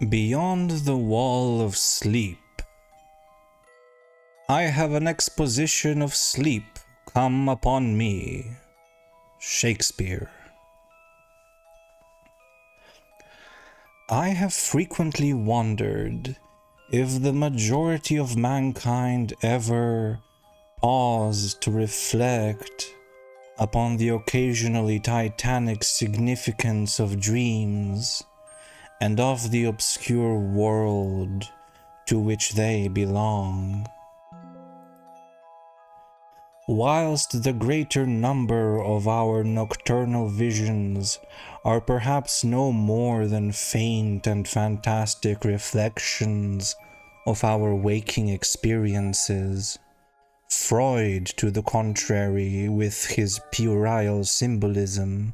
Beyond the wall of sleep, I have an exposition of sleep come upon me. Shakespeare. I have frequently wondered if the majority of mankind ever pause to reflect upon the occasionally titanic significance of dreams and of the obscure world to which they belong. Whilst the greater number of our nocturnal visions are perhaps no more than faint and fantastic reflections of our waking experiences, Freud, to the contrary, with his puerile symbolism,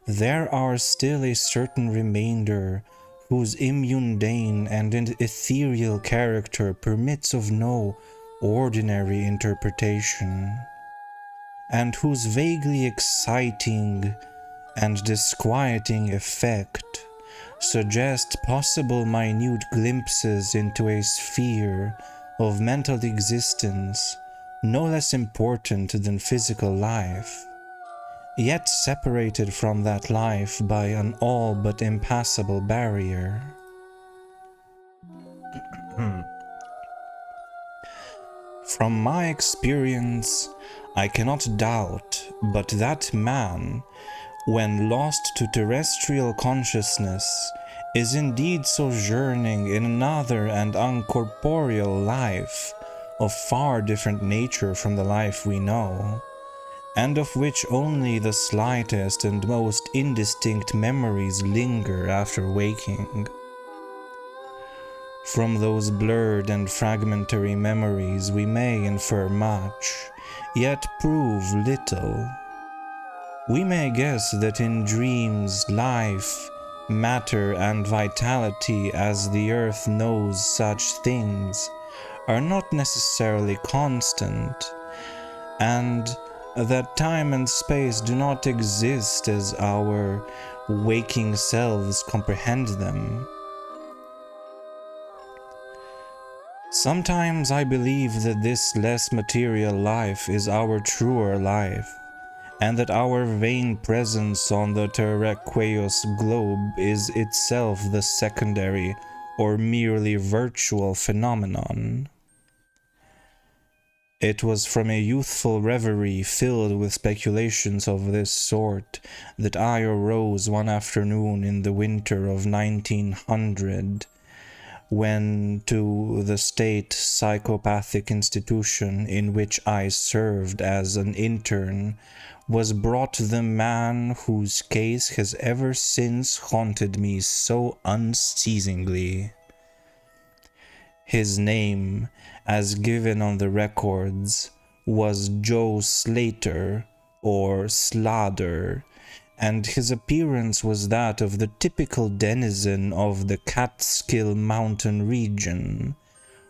there are still a certain remainder whose immundane and ethereal character permits of no ordinary interpretation, and whose vaguely exciting and disquieting effect suggest possible minute glimpses into a sphere of mental existence no less important than physical life, yet separated from that life by an all but impassable barrier. From my experience, I cannot doubt but that man, when lost to terrestrial consciousness, is indeed sojourning in another and uncorporeal life of far different nature from the life we know, and of which only the slightest and most indistinct memories linger after waking. From those blurred and fragmentary memories we may infer much, yet prove little. We may guess that in dreams life, matter, and vitality as the earth knows such things are not necessarily constant, and that time and space do not exist as our waking selves comprehend them. Sometimes I believe that this less material life is our truer life, and that our vain presence on the terraqueous globe is itself the secondary or merely virtual phenomenon. It was from a youthful reverie filled with speculations of this sort that I arose one afternoon in the winter of 1900, when to the state psychopathic institution in which I served as an intern was brought the man whose case has ever since haunted me so unceasingly. His name, as given on the records, was Joe Slater, or Slader, and his appearance was that of the typical denizen of the Catskill Mountain region,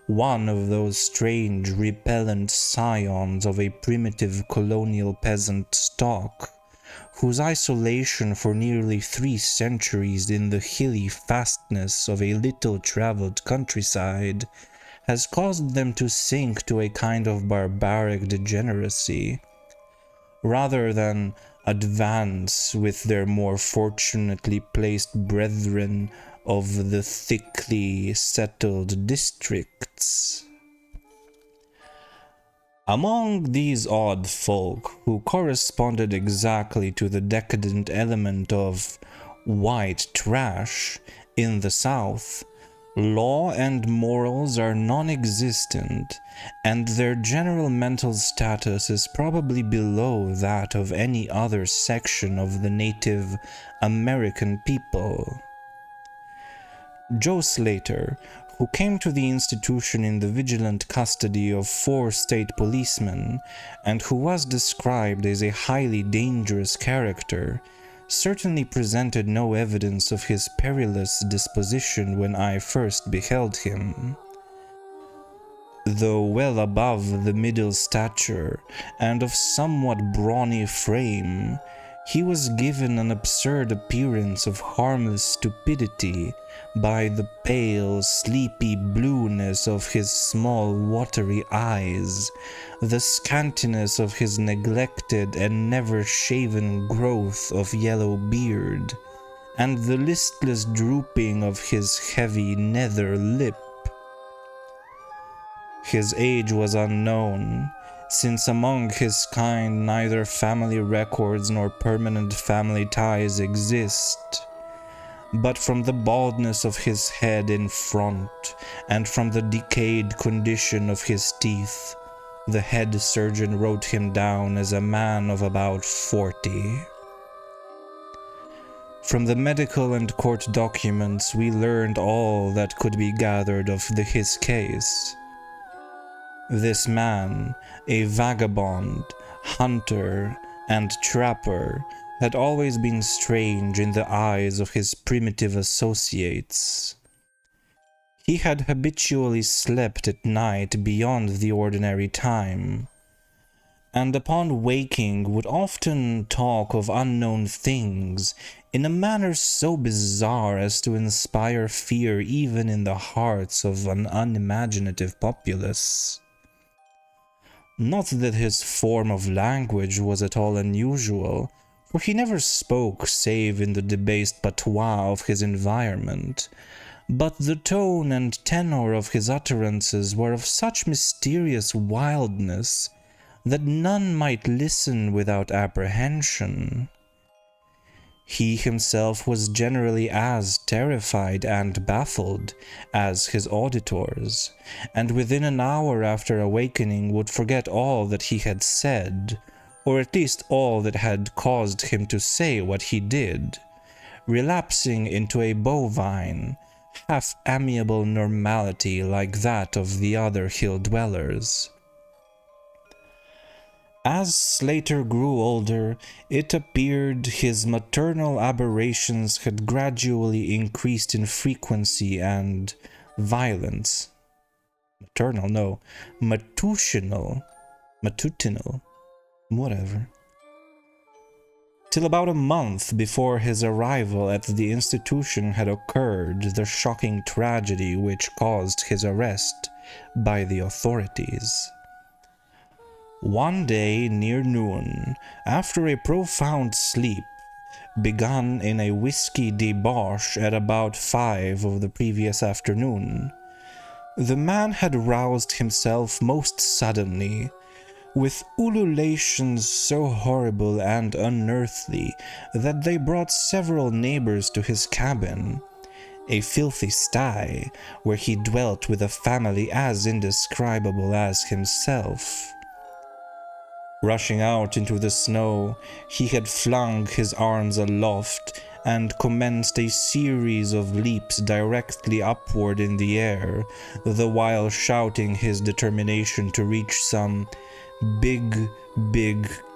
one of those strange, repellent scions of a primitive colonial peasant stock, whose isolation for nearly 3 centuries in the hilly fastness of a little-traveled countryside has caused them to sink to a kind of barbaric degeneracy, rather than advance with their more fortunately placed brethren of the thickly settled districts. Among these odd folk, who corresponded exactly to the decadent element of white trash in the South, law and morals are non-existent, and their general mental status is probably below that of any other section of the Native American people. Joe Slater, who came to the institution in the vigilant custody of 4 state policemen, and who was described as a highly dangerous character, certainly presented no evidence of his perilous disposition when I first beheld him. Though well above the middle stature and of somewhat brawny frame, He was given an absurd appearance of harmless stupidity by the pale, sleepy blueness of his small, watery eyes, the scantiness of his neglected and never-shaven growth of yellow beard, and the listless drooping of his heavy nether lip. His age was unknown, since among his kind neither family records nor permanent family ties exist. But from the baldness of his head in front, and from the decayed condition of his teeth, the head surgeon wrote him down as a man of about 40. From the medical and court documents we learned all that could be gathered of his case. This man, a vagabond, hunter, and trapper, had always been strange in the eyes of his primitive associates. He had habitually slept at night beyond the ordinary time, and upon waking would often talk of unknown things in a manner so bizarre as to inspire fear even in the hearts of an unimaginative populace. Not that his form of language was at all unusual, for he never spoke save in the debased patois of his environment, but the tone and tenor of his utterances were of such mysterious wildness that none might listen without apprehension. He himself was generally as terrified and baffled as his auditors, and within an hour after awakening would forget all that he had said, or at least all that had caused him to say what he did, relapsing into a bovine, half-amiable normality like that of the other hill-dwellers. As Slater grew older, it appeared his maternal aberrations had gradually increased in frequency and violence. Maternal, no. Matutinal, whatever. Till about a month before his arrival at the institution had occurred the shocking tragedy which caused his arrest by the authorities. One day near noon, after a profound sleep, begun in a whiskey debauch at about 5 of the previous afternoon, the man had roused himself most suddenly, with ululations so horrible and unearthly that they brought several neighbors to his cabin, a filthy sty where he dwelt with a family as indescribable as himself. Rushing out into the snow, he had flung his arms aloft and commenced a series of leaps directly upward in the air, the while shouting his determination to reach some big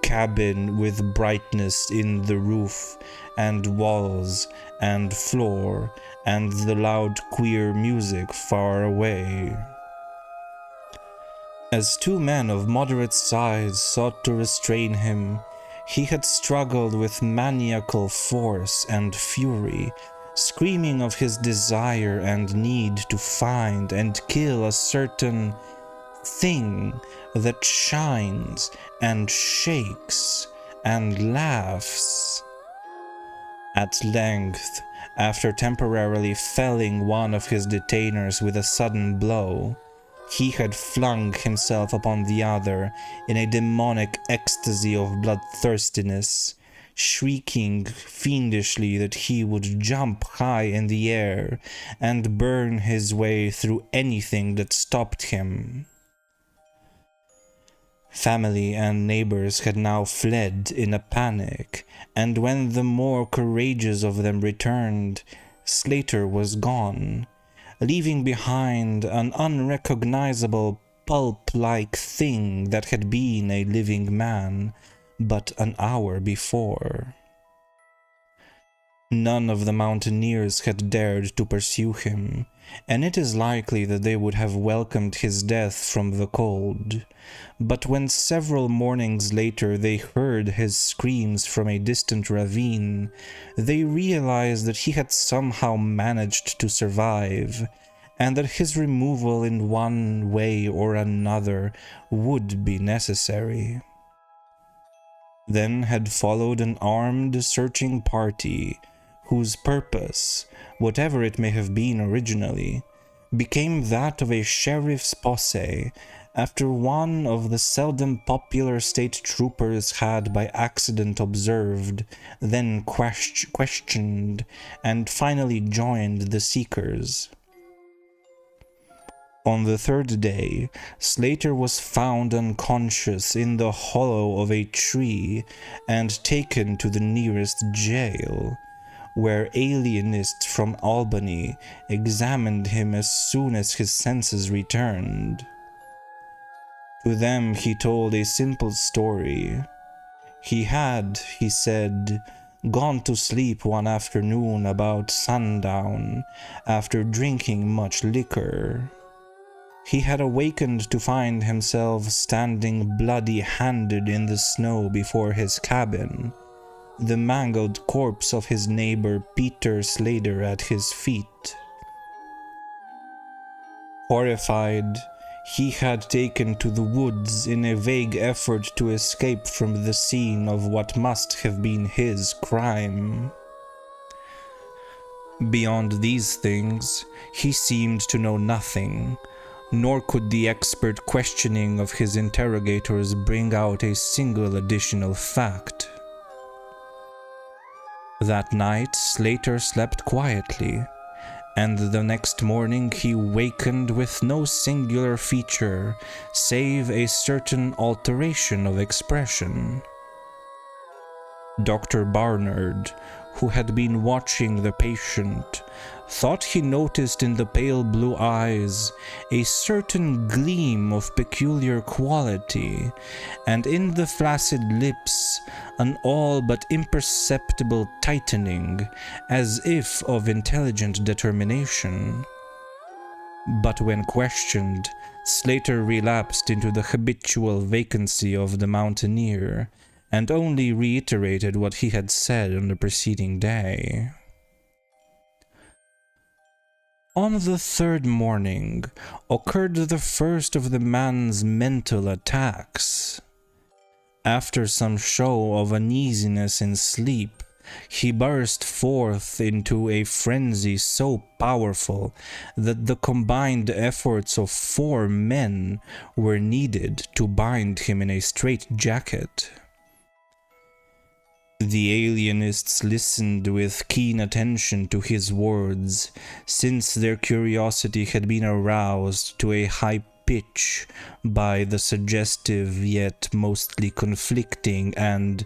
cabin with brightness in the roof and walls and floor and the loud queer music far away. As two men of moderate size sought to restrain him, he had struggled with maniacal force and fury, screaming of his desire and need to find and kill a certain thing that shines and shakes and laughs. At length, after temporarily felling one of his detainers with a sudden blow, he had flung himself upon the other in a demonic ecstasy of bloodthirstiness, shrieking fiendishly that he would jump high in the air and burn his way through anything that stopped him. Family and neighbors had now fled in a panic, and when the more courageous of them returned, Slater was gone, leaving behind an unrecognizable pulp-like thing that had been a living man but an hour before. None of the mountaineers had dared to pursue him, and it is likely that they would have welcomed his death from the cold. But when several mornings later they heard his screams from a distant ravine, they realized that he had somehow managed to survive, and that his removal in one way or another would be necessary. Then had followed an armed searching party, whose purpose, whatever it may have been originally, became that of a sheriff's posse after one of the seldom popular state troopers had by accident observed, then questioned, and finally joined the seekers. On the third day, Slater was found unconscious in the hollow of a tree and taken to the nearest jail, where alienists from Albany examined him as soon as his senses returned. To them he told a simple story. He had, he said, gone to sleep one afternoon about sundown after drinking much liquor. He had awakened to find himself standing bloody-handed in the snow before his cabin, the mangled corpse of his neighbor Peter Slater at his feet. Horrified, he had taken to the woods in a vague effort to escape from the scene of what must have been his crime. Beyond these things, he seemed to know nothing, nor could the expert questioning of his interrogators bring out a single additional fact. That night, Slater slept quietly, and the next morning he wakened with no singular feature save a certain alteration of expression. Dr. Barnard, who had been watching the patient, thought he noticed in the pale blue eyes a certain gleam of peculiar quality, and in the flaccid lips an all but imperceptible tightening, as if of intelligent determination. But when questioned, Slater relapsed into the habitual vacancy of the mountaineer, and only reiterated what he had said on the preceding day. On the third morning occurred the first of the man's mental attacks. After some show of uneasiness in sleep, he burst forth into a frenzy so powerful that the combined efforts of 4 men were needed to bind him in a straitjacket. The alienists listened with keen attention to his words, since their curiosity had been aroused to a high pitch by the suggestive yet mostly conflicting and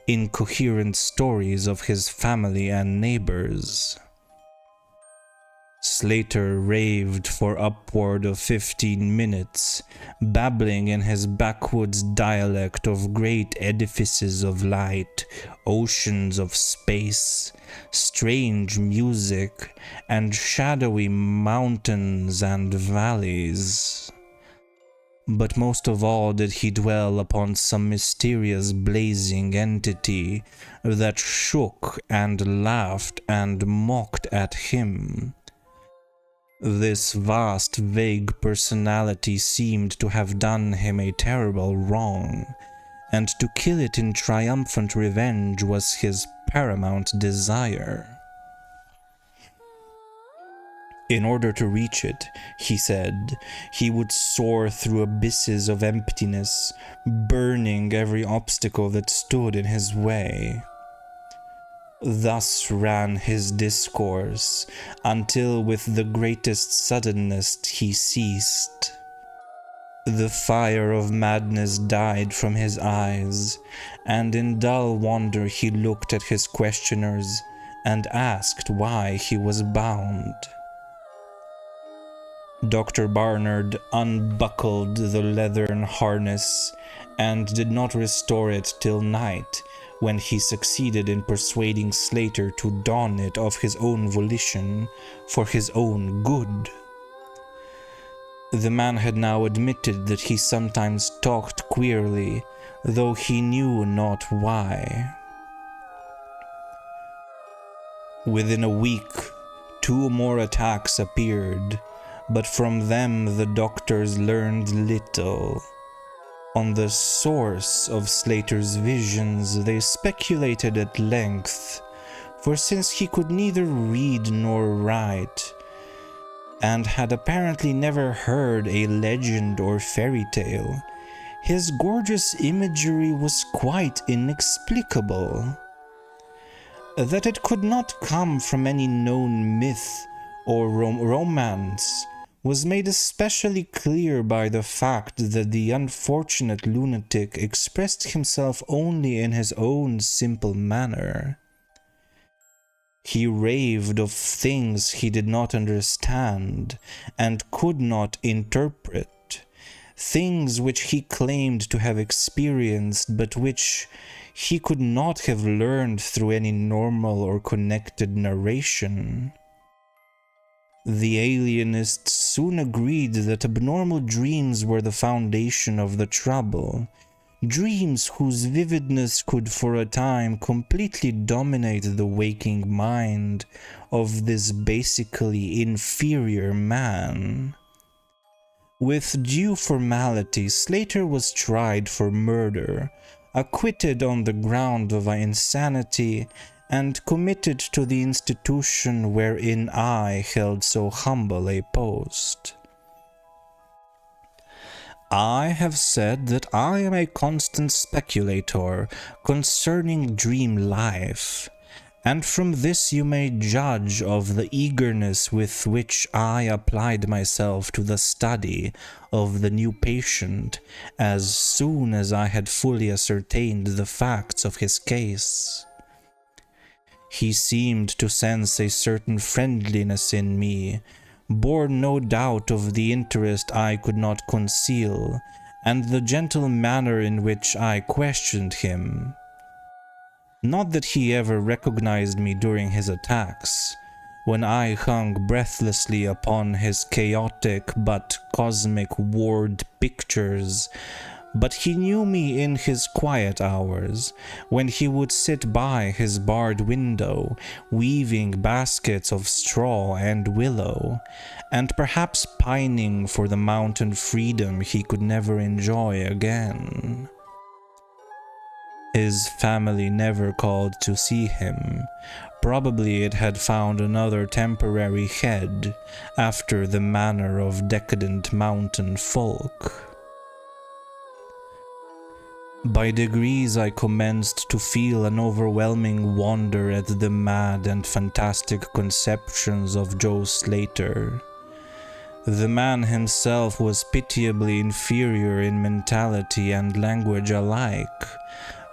incoherent stories of his family and neighbors. Slater raved for upward of 15 minutes, babbling in his backwoods dialect of great edifices of light, oceans of space, strange music, and shadowy mountains and valleys. But most of all did he dwell upon some mysterious blazing entity that shook and laughed and mocked at him. This vast, vague personality seemed to have done him a terrible wrong, and to kill it in triumphant revenge was his paramount desire. In order to reach it, he said, he would soar through abysses of emptiness, burning every obstacle that stood in his way. Thus ran his discourse, until with the greatest suddenness he ceased. The fire of madness died from his eyes, and in dull wonder he looked at his questioners and asked why he was bound. Dr. Barnard unbuckled the leathern harness and did not restore it till night, when he succeeded in persuading Slater to don it of his own volition for his own good. The man had now admitted that he sometimes talked queerly, though he knew not why. Within a week, 2 more attacks appeared, but from them the doctors learned little. On the source of Slater's visions they speculated at length, for since he could neither read nor write, and had apparently never heard a legend or fairy tale, his gorgeous imagery was quite inexplicable. That it could not come from any known myth or romance was made especially clear by the fact that the unfortunate lunatic expressed himself only in his own simple manner. He raved of things he did not understand and could not interpret, things which he claimed to have experienced but which he could not have learned through any normal or connected narration. The alienists soon agreed that abnormal dreams were the foundation of the trouble, dreams whose vividness could for a time completely dominate the waking mind of this basically inferior man. With due formality, Slater was tried for murder, acquitted on the ground of insanity, and committed to the institution wherein I held so humble a post. I have said that I am a constant speculator concerning dream life, and from this you may judge of the eagerness with which I applied myself to the study of the new patient as soon as I had fully ascertained the facts of his case. He seemed to sense a certain friendliness in me, born no doubt of the interest I could not conceal, and the gentle manner in which I questioned him. Not that he ever recognized me during his attacks, when I hung breathlessly upon his chaotic but cosmic ward pictures, but he knew me in his quiet hours, when he would sit by his barred window, weaving baskets of straw and willow, and perhaps pining for the mountain freedom he could never enjoy again. His family never called to see him. Probably it had found another temporary head, after the manner of decadent mountain folk. By degrees I commenced to feel an overwhelming wonder at the mad and fantastic conceptions of Joe Slater. The man himself was pitiably inferior in mentality and language alike,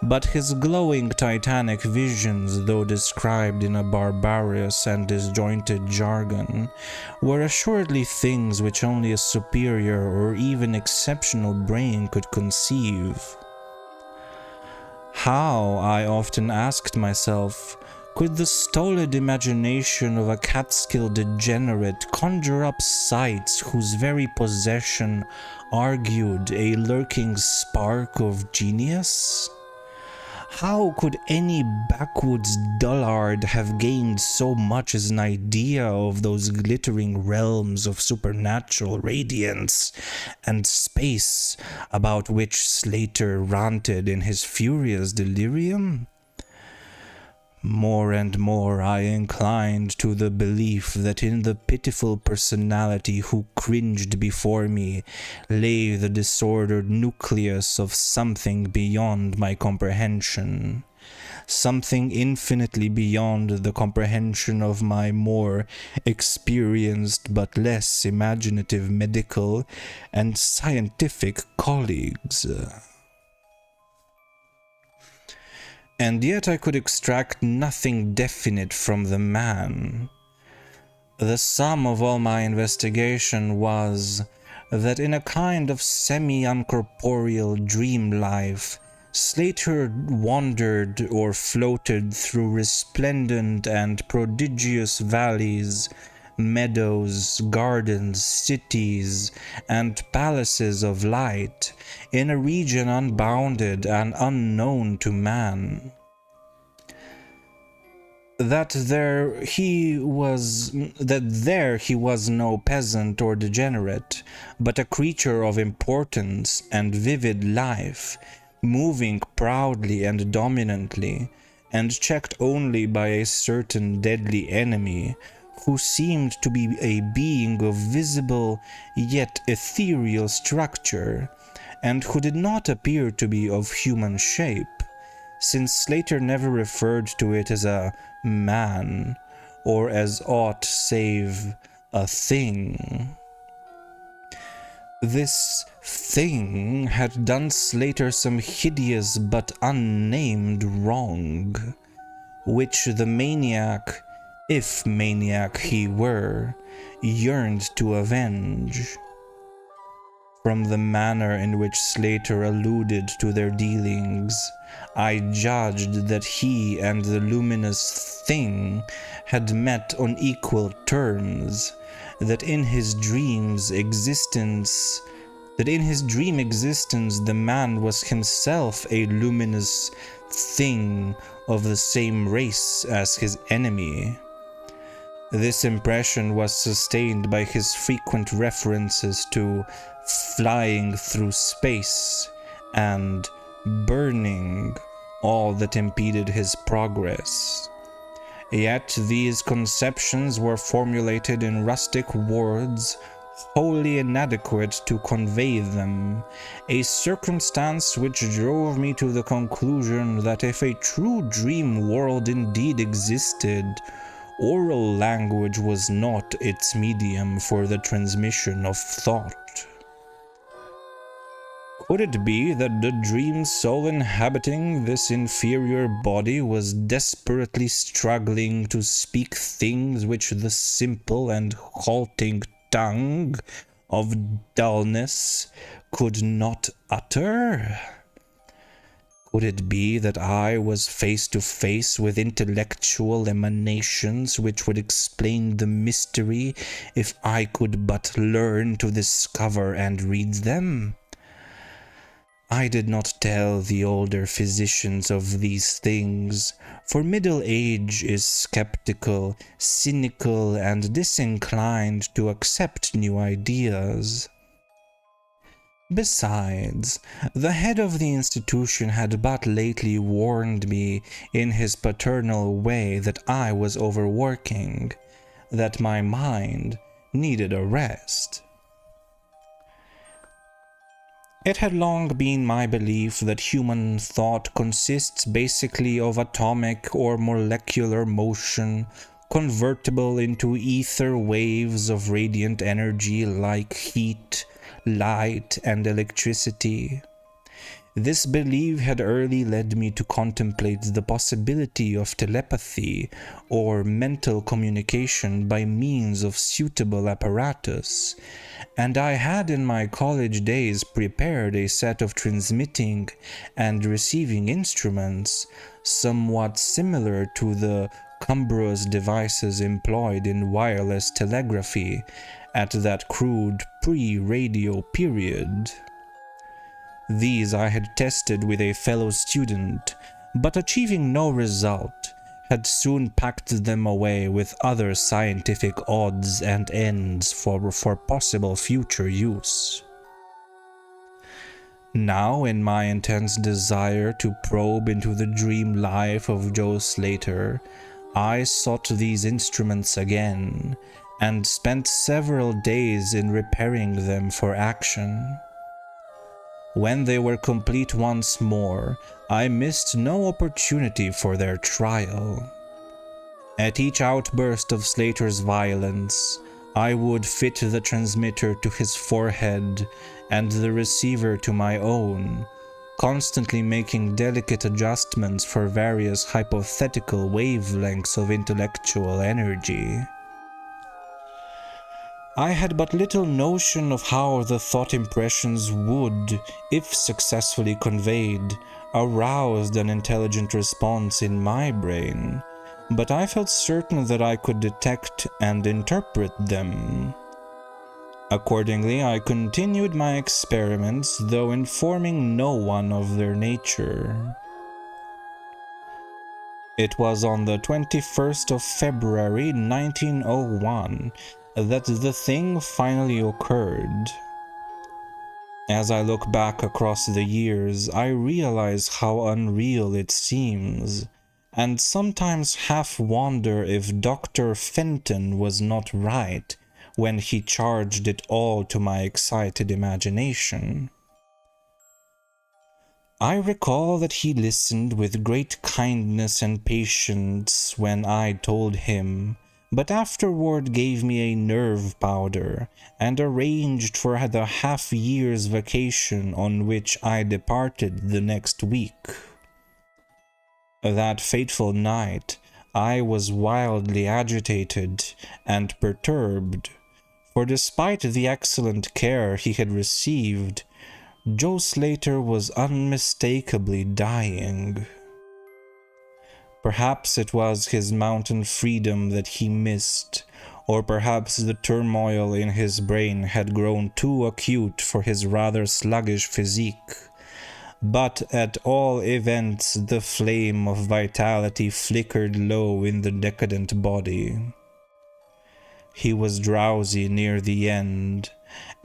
but his glowing titanic visions, though described in a barbarous and disjointed jargon, were assuredly things which only a superior or even exceptional brain could conceive. How, I often asked myself, could the stolid imagination of a Catskill degenerate conjure up sights whose very possession argued a lurking spark of genius? How could any backwoods dullard have gained so much as an idea of those glittering realms of supernatural radiance and space about which Slater ranted in his furious delirium? More and more I inclined to the belief that in the pitiful personality who cringed before me lay the disordered nucleus of something beyond my comprehension, something infinitely beyond the comprehension of my more experienced but less imaginative medical and scientific colleagues. And yet I could extract nothing definite from the man. The sum of all my investigation was that in a kind of semi-uncorporeal dream life, Slater wandered or floated through resplendent and prodigious valleys, meadows, gardens, cities, and palaces of light, in a region unbounded and unknown to man. That there he was no peasant or degenerate, but a creature of importance and vivid life, moving proudly and dominantly, and checked only by a certain deadly enemy, who seemed to be a being of visible yet ethereal structure, and who did not appear to be of human shape, since Slater never referred to it as a man, or as aught save a thing. This thing had done Slater some hideous but unnamed wrong, which the maniac, if maniac he were, yearned to avenge. From the manner in which Slater alluded to their dealings, I judged that he and the luminous thing had met on equal terms, that in his dream existence the man was himself a luminous thing of the same race as his enemy. This impression was sustained by his frequent references to flying through space and burning all that impeded his progress. Yet these conceptions were formulated in rustic words wholly inadequate to convey them, a circumstance which drove me to the conclusion that if a true dream world indeed existed, oral language was not its medium for the transmission of thought. Could it be that the dream soul inhabiting this inferior body was desperately struggling to speak things which the simple and halting tongue of dullness could not utter? Could it be that I was face to face with intellectual emanations which would explain the mystery if I could but learn to discover and read them? I did not tell the older physicians of these things, for middle age is skeptical, cynical, and disinclined to accept new ideas. Besides, the head of the institution had but lately warned me in his paternal way that I was overworking, that my mind needed a rest. It had long been my belief that human thought consists basically of atomic or molecular motion, convertible into ether waves of radiant energy like heat, light, and electricity. This belief had early led me to contemplate the possibility of telepathy or mental communication by means of suitable apparatus, and I had in my college days prepared a set of transmitting and receiving instruments somewhat similar to the cumbrous devices employed in wireless telegraphy at that crude pre-radio period. These I had tested with a fellow student, but achieving no result, had soon packed them away with other scientific odds and ends for possible future use. Now, in my intense desire to probe into the dream life of Joe Slater, I sought these instruments again, and spent several days in repairing them for action. When they were complete once more, I missed no opportunity for their trial. At each outburst of Slater's violence, I would fit the transmitter to his forehead and the receiver to my own, constantly making delicate adjustments for various hypothetical wavelengths of intellectual energy. I had but little notion of how the thought impressions would, if successfully conveyed, aroused an intelligent response in my brain, but I felt certain that I could detect and interpret them. Accordingly, I continued my experiments, though informing no one of their nature. It was on the 21st of February 1901 that the thing finally occurred. As I look back across the years, I realize how unreal it seems, and sometimes half wonder if Dr. Fenton was not right when he charged it all to my excited imagination. I recall that he listened with great kindness and patience when I told him, but afterward gave me a nerve powder and arranged for the half-year's vacation on which I departed the next week. That fateful night, I was wildly agitated and perturbed, for despite the excellent care he had received, Joe Slater was unmistakably dying. Perhaps it was his mountain freedom that he missed, or perhaps the turmoil in his brain had grown too acute for his rather sluggish physique. But at all events, the flame of vitality flickered low in the decadent body. He was drowsy near the end,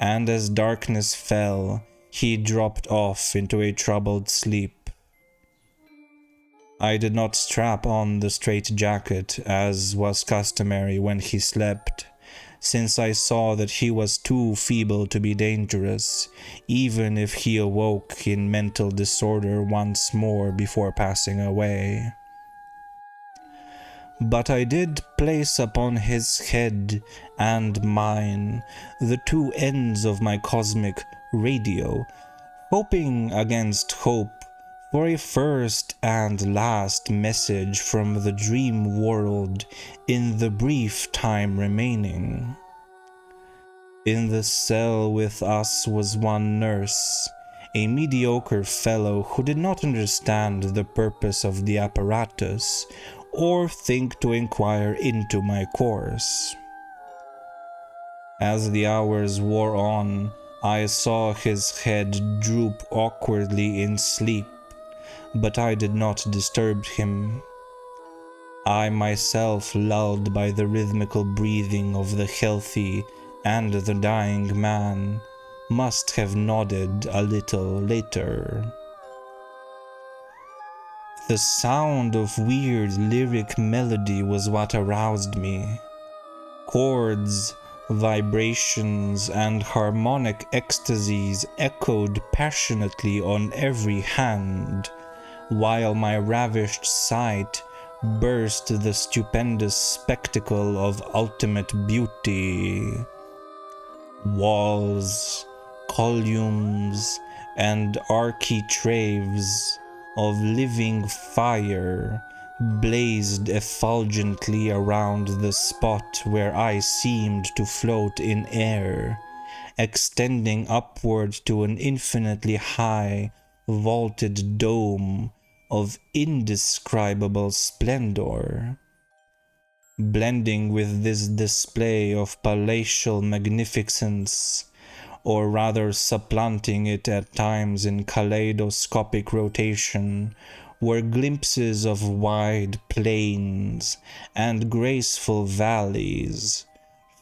and as darkness fell, he dropped off into a troubled sleep. I did not strap on the straitjacket as was customary when he slept, since I saw that he was too feeble to be dangerous, even if he awoke in mental disorder once more before passing away. But I did place upon his head and mine the two ends of my cosmic radio, hoping against hope for a first and last message from the dream world in the brief time remaining. In the cell with us was one nurse, a mediocre fellow who did not understand the purpose of the apparatus or think to inquire into my course. As the hours wore on, I saw his head droop awkwardly in sleep, but I did not disturb him. I myself, lulled by the rhythmical breathing of the healthy and the dying man, must have nodded a little later. The sound of weird lyric melody was what aroused me. Chords, vibrations, and harmonic ecstasies echoed passionately on every hand, while my ravished sight burst the stupendous spectacle of ultimate beauty. Walls, columns, and architraves of living fire blazed effulgently around the spot where I seemed to float in air, extending upward to an infinitely high, vaulted dome of indescribable splendor. Blending with this display of palatial magnificence, or rather supplanting it at times in kaleidoscopic rotation, were glimpses of wide plains and graceful valleys,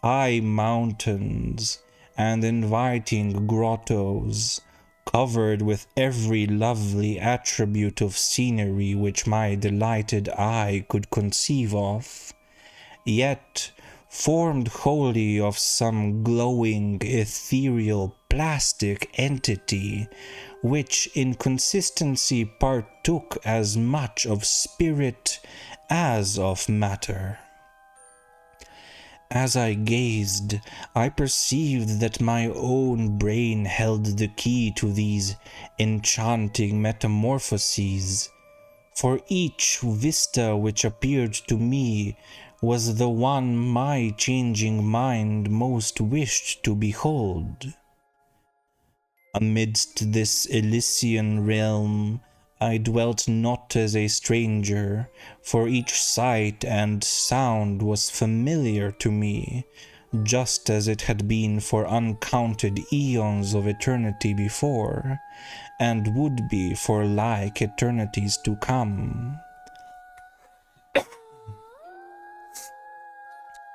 high mountains, and inviting grottos, covered with every lovely attribute of scenery which my delighted eye could conceive of, yet formed wholly of some glowing, ethereal, plastic entity, which in consistency partook as much of spirit as of matter. As I gazed, I perceived that my own brain held the key to these enchanting metamorphoses, for each vista which appeared to me was the one my changing mind most wished to behold. Amidst this Elysian realm, I dwelt not as a stranger, for each sight and sound was familiar to me, just as it had been for uncounted eons of eternity before, and would be for like eternities to come.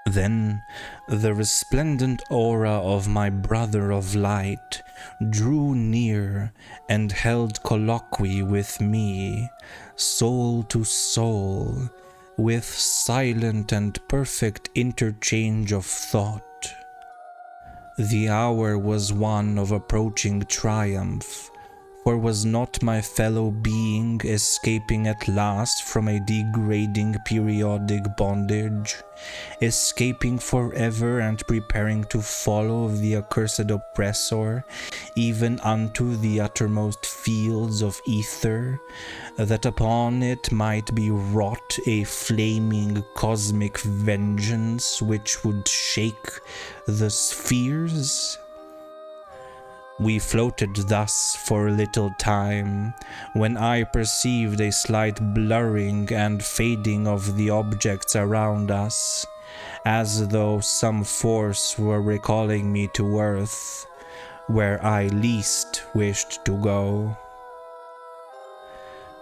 Then the resplendent aura of my brother of light drew near and held colloquy with me, soul to soul, with silent and perfect interchange of thought. The hour was one of approaching triumph, for was not my fellow being escaping at last from a degrading periodic bondage, escaping forever and preparing to follow the accursed oppressor, even unto the uttermost fields of ether, that upon it might be wrought a flaming cosmic vengeance which would shake the spheres? We floated thus for a little time, when I perceived a slight blurring and fading of the objects around us, as though some force were recalling me to earth, where I least wished to go.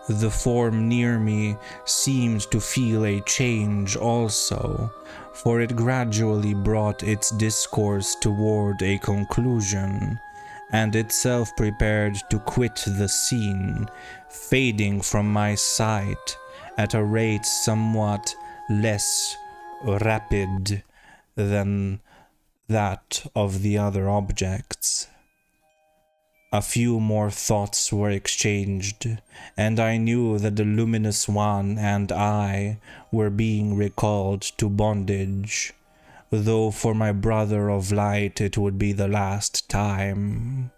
The form near me seemed to feel a change also, for it gradually brought its discourse toward a conclusion, and itself prepared to quit the scene, fading from my sight at a rate somewhat less rapid than that of the other objects. A few more thoughts were exchanged, and I knew that the luminous one and I were being recalled to bondage, though for my brother of light it would be the last time.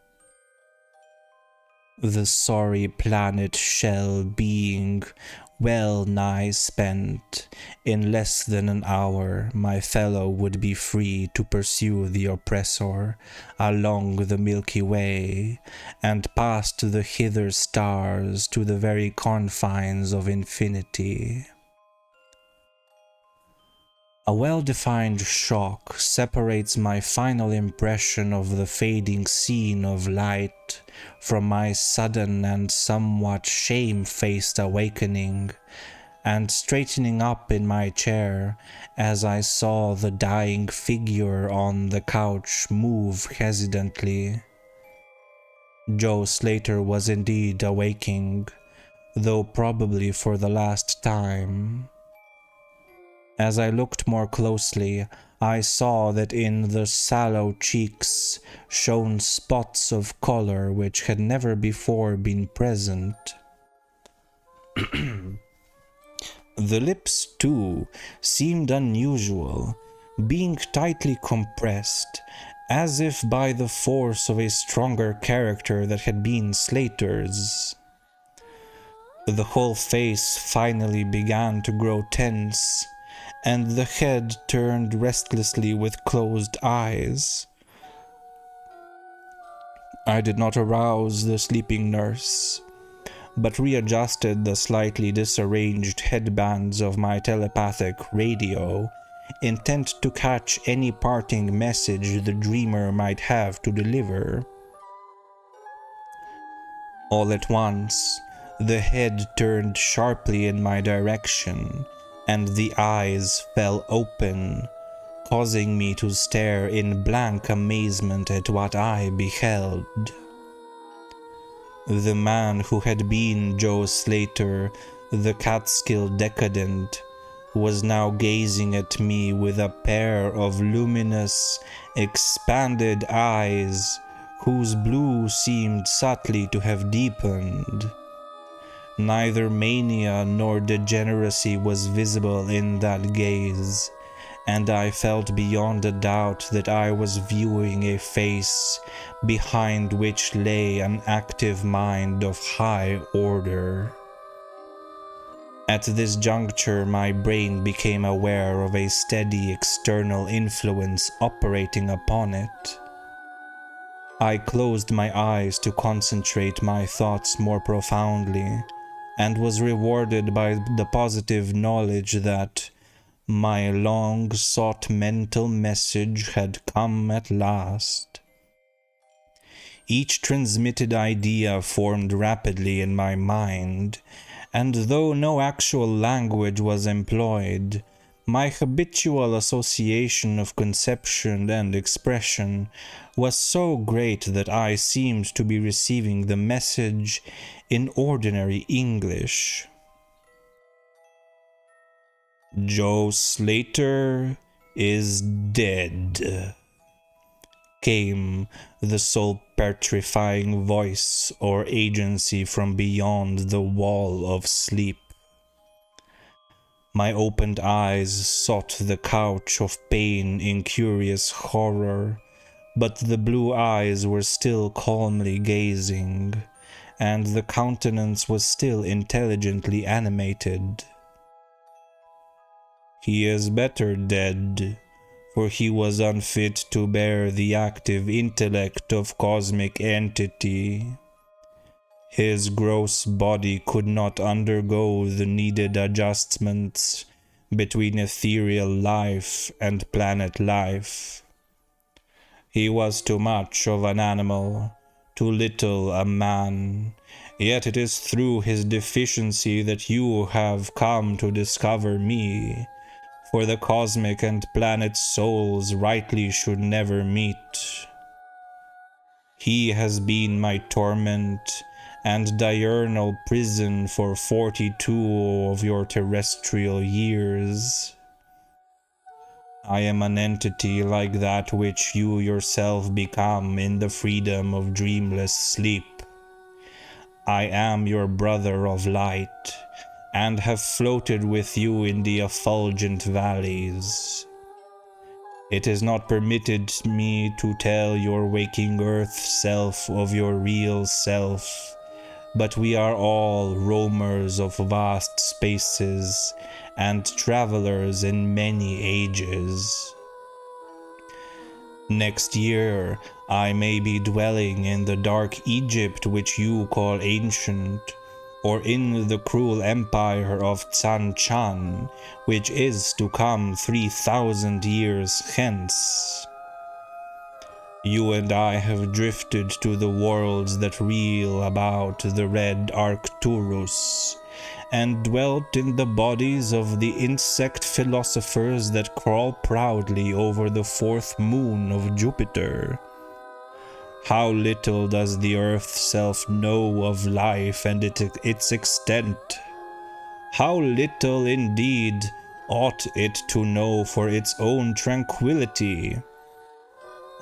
The sorry planet shell being well nigh spent, in less than an hour my fellow would be free to pursue the oppressor along the Milky Way, and past the hither stars to the very confines of infinity. A well-defined shock separates my final impression of the fading scene of light from my sudden and somewhat shame-faced awakening, and straightening up in my chair as I saw the dying figure on the couch move hesitantly. Joe Slater was indeed awaking, though probably for the last time. As I looked more closely, I saw that in the sallow cheeks shone spots of color which had never before been present. The lips, too, seemed unusual, being tightly compressed, as if by the force of a stronger character that had been Slater's. The whole face finally began to grow tense, and the head turned restlessly with closed eyes. I did not arouse the sleeping nurse, but readjusted the slightly disarranged headbands of my telepathic radio, intent to catch any parting message the dreamer might have to deliver. All at once, the head turned sharply in my direction, and the eyes fell open, causing me to stare in blank amazement at what I beheld. The man who had been Joe Slater, the Catskill decadent, was now gazing at me with a pair of luminous, expanded eyes, whose blue seemed subtly to have deepened. Neither mania nor degeneracy was visible in that gaze, and I felt beyond a doubt that I was viewing a face behind which lay an active mind of high order. At this juncture, my brain became aware of a steady external influence operating upon it. I closed my eyes to concentrate my thoughts more profoundly, and was rewarded by the positive knowledge that my long-sought mental message had come at last. Each transmitted idea formed rapidly in my mind, and though no actual language was employed, my habitual association of conception and expression was so great that I seemed to be receiving the message in ordinary English. "Joe Slater is dead," came the soul-petrifying voice or agency from beyond the wall of sleep. My opened eyes sought the couch of pain in curious horror, but the blue eyes were still calmly gazing, and the countenance was still intelligently animated. "He is better dead, for he was unfit to bear the active intellect of cosmic entity. His gross body could not undergo the needed adjustments between ethereal life and planet life. He was too much of an animal, too little a man, yet it is through his deficiency that you have come to discover me, for the cosmic and planet souls rightly should never meet. He has been my torment and diurnal prison for 42 of your terrestrial years. I am an entity like that which you yourself become in the freedom of dreamless sleep. I am your brother of light, and have floated with you in the effulgent valleys. It is not permitted me to tell your waking earth self of your real self, but we are all roamers of vast spaces and travelers in many ages. Next year I may be dwelling in the dark Egypt which you call ancient, or in the cruel empire of Tsan Chan, which is to come 3,000 years hence. You and I have drifted to the worlds that reel about the red Arcturus, and dwelt in the bodies of the insect philosophers that crawl proudly over the fourth moon of Jupiter. How little does the earth self know of life and its extent! How little indeed ought it to know for its own tranquility!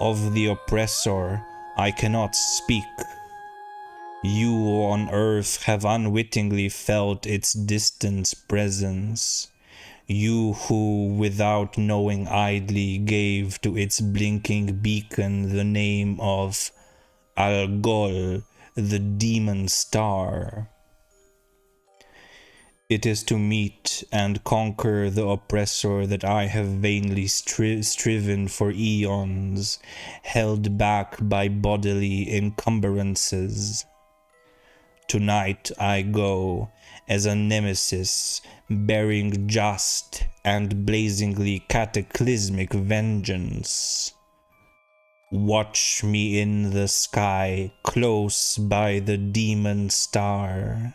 Of the oppressor I cannot speak. You on earth have unwittingly felt its distant presence. You who, without knowing idly, gave to its blinking beacon the name of Algol, the demon star. It is to meet and conquer the oppressor that I have vainly striven for eons, held back by bodily encumbrances. Tonight I go as a nemesis, bearing just and blazingly cataclysmic vengeance. Watch me in the sky, close by the demon star.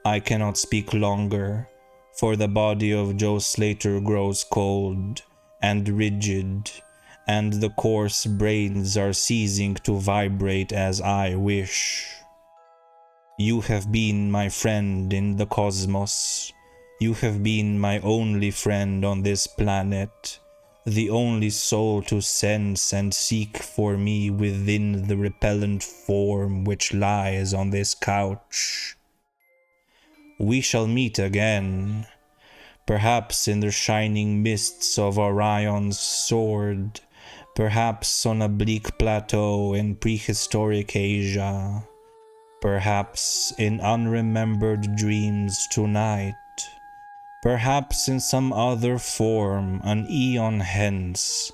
I cannot speak longer, for the body of Joe Slater grows cold and rigid, and the coarse brains are ceasing to vibrate as I wish. You have been my friend in the cosmos. You have been my only friend on this planet, the only soul to sense and seek for me within the repellent form which lies on this couch. We shall meet again, perhaps in the shining mists of Orion's sword, perhaps on a bleak plateau in prehistoric Asia, perhaps in unremembered dreams tonight, perhaps in some other form an eon hence,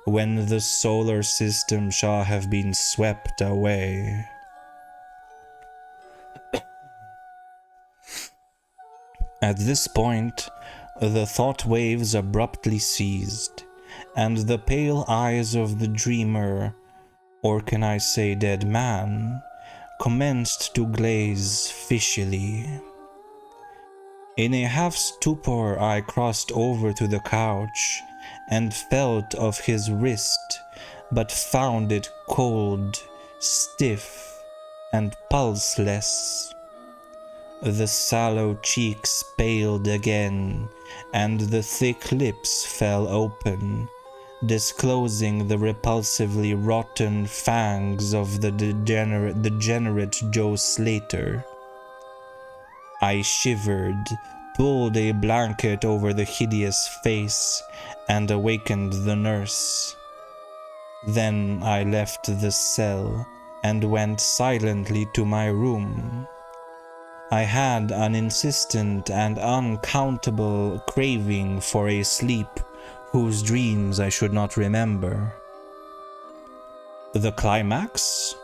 when the solar system shall have been swept away. At this point, the thought waves abruptly ceased, and the pale eyes of the dreamer, or can I say dead man, commenced to glaze fishily. In a half stupor I crossed over to the couch and felt of his wrist, but found it cold, stiff, and pulseless. The sallow cheeks paled again, and the thick lips fell open, disclosing the repulsively rotten fangs of the degenerate Joe Slater. I shivered, pulled a blanket over the hideous face, and awakened the nurse. Then I left the cell and went silently to my room. I had an insistent and uncountable craving for a sleep whose dreams I should not remember. The climax?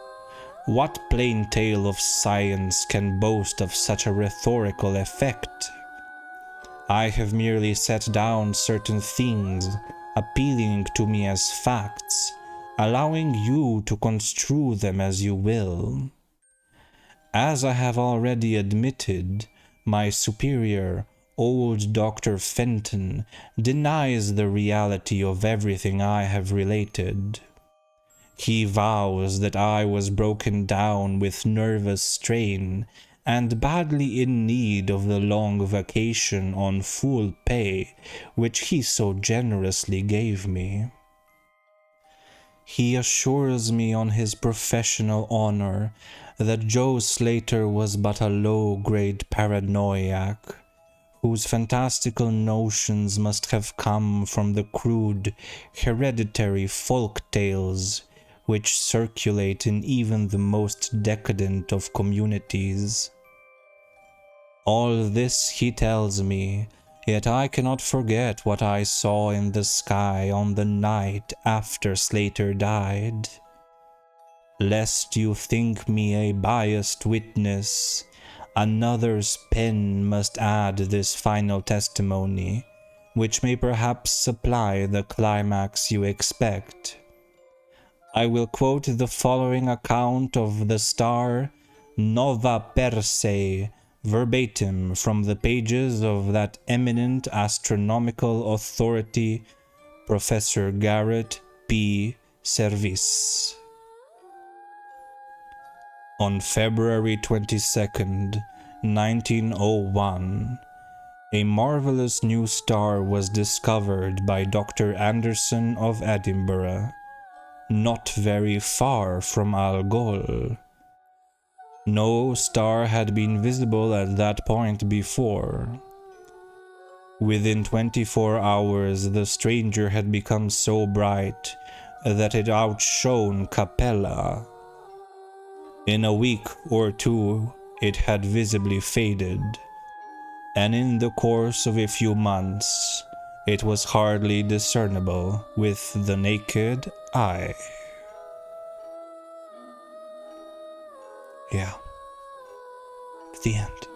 What plain tale of science can boast of such a rhetorical effect? I have merely set down certain things, appealing to me as facts, allowing you to construe them as you will. As I have already admitted, my superior, old Dr. Fenton, denies the reality of everything I have related. He vows that I was broken down with nervous strain and badly in need of the long vacation on full pay which he so generously gave me. He assures me on his professional honor that Joe Slater was but a low-grade paranoiac, whose fantastical notions must have come from the crude, hereditary folk tales which circulate in even the most decadent of communities. All this he tells me, yet I cannot forget what I saw in the sky on the night after Slater died. Lest you think me a biased witness, another's pen must add this final testimony, which may perhaps supply the climax you expect. I will quote the following account of the star Nova Persei verbatim from the pages of that eminent astronomical authority, Professor Garrett P. Service. On February 22nd, 1901, a marvelous new star was discovered by Dr. Anderson of Edinburgh, not very far from Algol. No star had been visible at that point before. Within 24 hours, the stranger had become so bright that it outshone Capella. In a week or two, it had visibly faded, and in the course of a few months, it was hardly discernible with the naked eye. Yeah. The end.